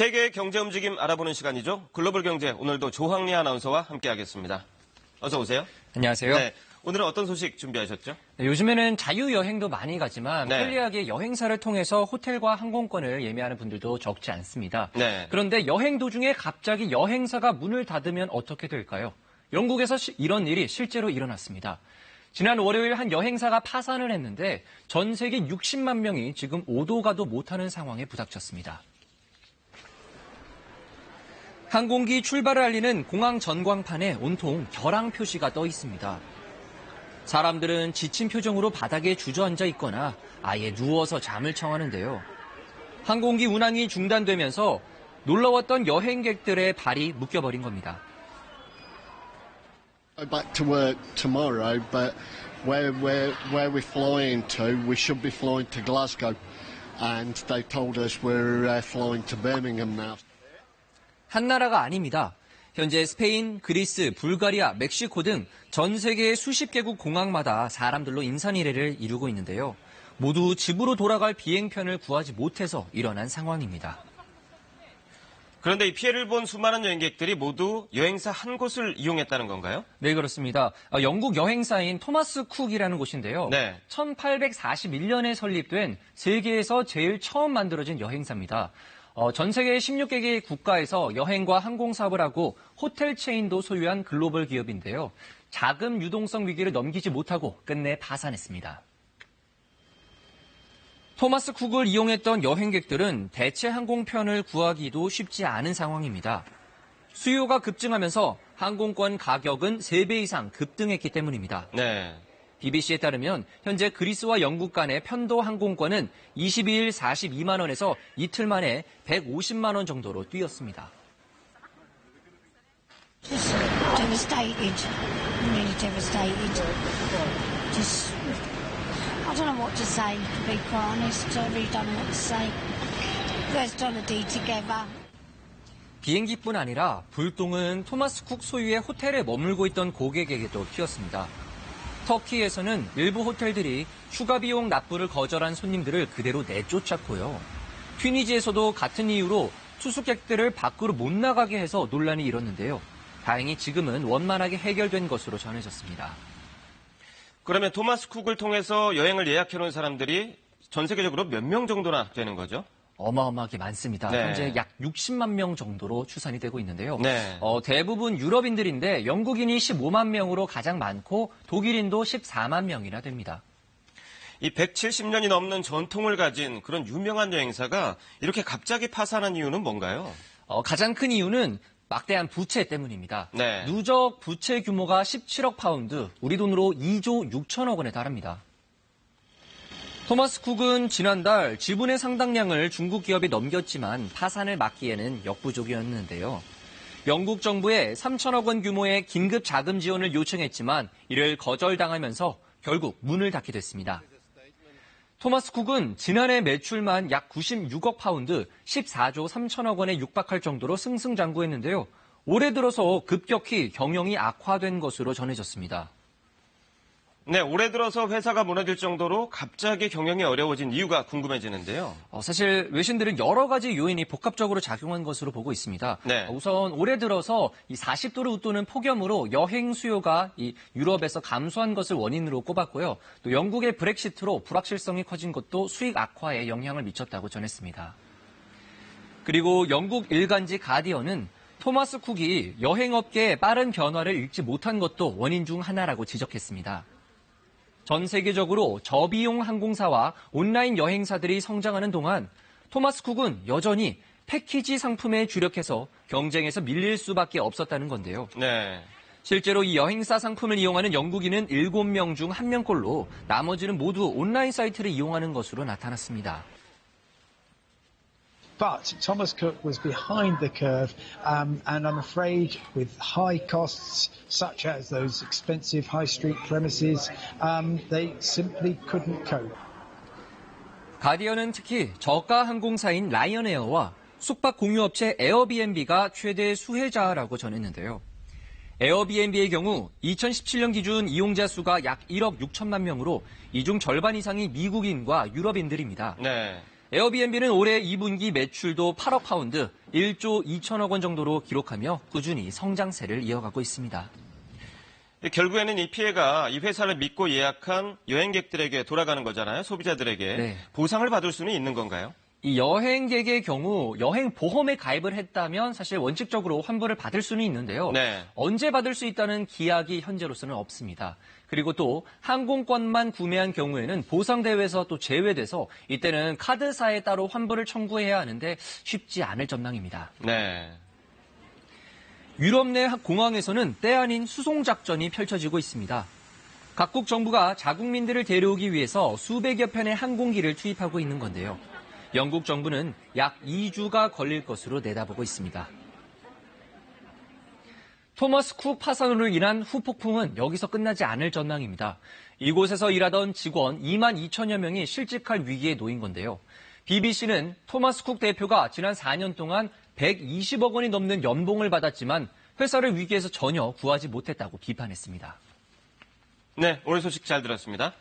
세계의 경제 움직임 알아보는 시간이죠. 글로벌 경제, 오늘도 조황리 아나운서와 함께하겠습니다. 어서 오세요. 안녕하세요. 네, 오늘은 어떤 소식 준비하셨죠? 네, 요즘에는 자유여행도 많이 가지만 편리하게 여행사를 통해서 호텔과 항공권을 예매하는 분들도 적지 않습니다. 네. 그런데 여행 도중에 갑자기 여행사가 문을 닫으면 어떻게 될까요? 영국에서 이런 일이 실제로 일어났습니다. 지난 월요일 한 여행사가 파산을 했는데 전 세계 60만 명이 지금 오도 가도 못하는 상황에 부닥쳤습니다. 항공기 출발을 알리는 공항 전광판에 온통 결항 표시가 떠 있습니다. 사람들은 지친 표정으로 바닥에 주저앉아 있거나 아예 누워서 잠을 청하는데요. 항공기 운항이 중단되면서 놀러왔던 여행객들의 발이 묶여버린 겁니다. Back to work tomorrow, but where we're flying to, we should be flying to Glasgow, and they told us we're flying to Birmingham now. 한 나라가 아닙니다. 현재 스페인, 그리스, 불가리아, 멕시코 등 전 세계의 수십 개국 공항마다 사람들로 인산이례를 이루고 있는데요. 모두 집으로 돌아갈 비행편을 구하지 못해서 일어난 상황입니다. 그런데 이 피해를 본 수많은 여행객들이 모두 여행사 한 곳을 이용했다는 건가요? 네, 그렇습니다. 영국 여행사인 토마스 쿡이라는 곳인데요. 네. 1841년에 설립된 세계에서 제일 처음 만들어진 여행사입니다. 전 세계 16개의 국가에서 여행과 항공 사업을 하고 호텔 체인도 소유한 글로벌 기업인데요. 자금 유동성 위기를 넘기지 못하고 끝내 파산했습니다. 토마스 쿡을 이용했던 여행객들은 대체 항공편을 구하기도 쉽지 않은 상황입니다. 수요가 급증하면서 항공권 가격은 3배 이상 급등했기 때문입니다. 네. BBC에 따르면 현재 그리스와 영국 간의 편도 항공권은 22일 42만 원에서 이틀 만에 150만 원 정도로 뛰었습니다. Just devastated, really devastated. Just, I don't know what to say, to be quite honest. I really don't know what to say. Let's do the deed together. 비행기뿐 아니라 불똥은 토마스 쿡 소유의 호텔에 머물고 있던 고객에게도 튀었습니다. 터키에서는 일부 호텔들이 추가 비용 납부를 거절한 손님들을 그대로 내쫓았고요. 튀니지에서도 같은 이유로 투숙객들을 밖으로 못 나가게 해서 논란이 일었는데요. 다행히 지금은 원만하게 해결된 것으로 전해졌습니다. 그러면 토마스 쿡을 통해서 여행을 예약해놓은 사람들이 전 세계적으로 몇 명 정도나 되는 거죠? 어마어마하게 많습니다. 네. 현재 약 60만 명 정도로 추산이 되고 있는데요. 네. 대부분 유럽인들인데 영국인이 15만 명으로 가장 많고 독일인도 14만 명이나 됩니다. 이 170년이 넘는 전통을 가진 그런 유명한 여행사가 이렇게 갑자기 파산한 이유는 뭔가요? 가장 큰 이유는 막대한 부채 때문입니다. 네. 누적 부채 규모가 17억 파운드, 우리 돈으로 2조 6천억 원에 달합니다. 토마스 쿡은 지난달 지분의 상당량을 중국 기업에 넘겼지만 파산을 막기에는 역부족이었는데요. 영국 정부에 3천억 원 규모의 긴급 자금 지원을 요청했지만 이를 거절당하면서 결국 문을 닫게 됐습니다. 토마스 쿡은 지난해 매출만 약 96억 파운드, 14조 3천억 원에 육박할 정도로 승승장구했는데요. 올해 들어서 급격히 경영이 악화된 것으로 전해졌습니다. 네, 올해 들어서 회사가 무너질 정도로 갑자기 경영이 어려워진 이유가 궁금해지는데요. 사실 외신들은 여러 가지 요인이 복합적으로 작용한 것으로 보고 있습니다. 네. 우선 올해 들어서 이 40도를 웃도는 폭염으로 여행 수요가 이 유럽에서 감소한 것을 원인으로 꼽았고요. 또 영국의 브렉시트로 불확실성이 커진 것도 수익 악화에 영향을 미쳤다고 전했습니다. 그리고 영국 일간지 가디언은 토마스 쿡이 여행업계의 빠른 변화를 읽지 못한 것도 원인 중 하나라고 지적했습니다. 전 세계적으로 저비용 항공사와 온라인 여행사들이 성장하는 동안 토마스 쿡은 여전히 패키지 상품에 주력해서 경쟁에서 밀릴 수밖에 없었다는 건데요. 네. 실제로 이 여행사 상품을 이용하는 영국인은 7명 중 1명꼴로 나머지는 모두 온라인 사이트를 이용하는 것으로 나타났습니다. But Thomas Cook was behind the curve, and I'm afraid with high costs, such as those expensive high street premises, they simply couldn't cope. 가디언은 특히 저가 항공사인 라이언에어와 숙박 공유업체 에어비앤비가 최대 수혜자라고 전했는데요. 에어비앤비의 경우 2017년 기준 이용자 수가 약 1억 6천만 명으로 이 중 절반 이상이 미국인과 유럽인들입니다. 네. 에어비앤비는 올해 2분기 매출도 8억 파운드, 1조 2천억 원 정도로 기록하며 꾸준히 성장세를 이어가고 있습니다. 결국에는 이 피해가 이 회사를 믿고 예약한 여행객들에게 돌아가는 거잖아요. 소비자들에게. 네. 보상을 받을 수는 있는 건가요? 이 여행객의 경우 여행 보험에 가입을 했다면 사실 원칙적으로 환불을 받을 수는 있는데요. 네. 언제 받을 수 있다는 기약이 현재로서는 없습니다. 그리고 또 항공권만 구매한 경우에는 보상 대회에서 또 제외돼서 이때는 카드사에 따로 환불을 청구해야 하는데 쉽지 않을 전망입니다. 네. 유럽 내 공항에서는 때 아닌 수송 작전이 펼쳐지고 있습니다. 각국 정부가 자국민들을 데려오기 위해서 수백여 편의 항공기를 투입하고 있는 건데요. 영국 정부는 약 2주가 걸릴 것으로 내다보고 있습니다. 토머스 쿡 파산으로 인한 후폭풍은 여기서 끝나지 않을 전망입니다. 이곳에서 일하던 직원 2만 2천여 명이 실직할 위기에 놓인 건데요. BBC는 토머스 쿡 대표가 지난 4년 동안 120억 원이 넘는 연봉을 받았지만 회사를 위기에서 전혀 구하지 못했다고 비판했습니다. 네, 오늘 소식 잘 들었습니다.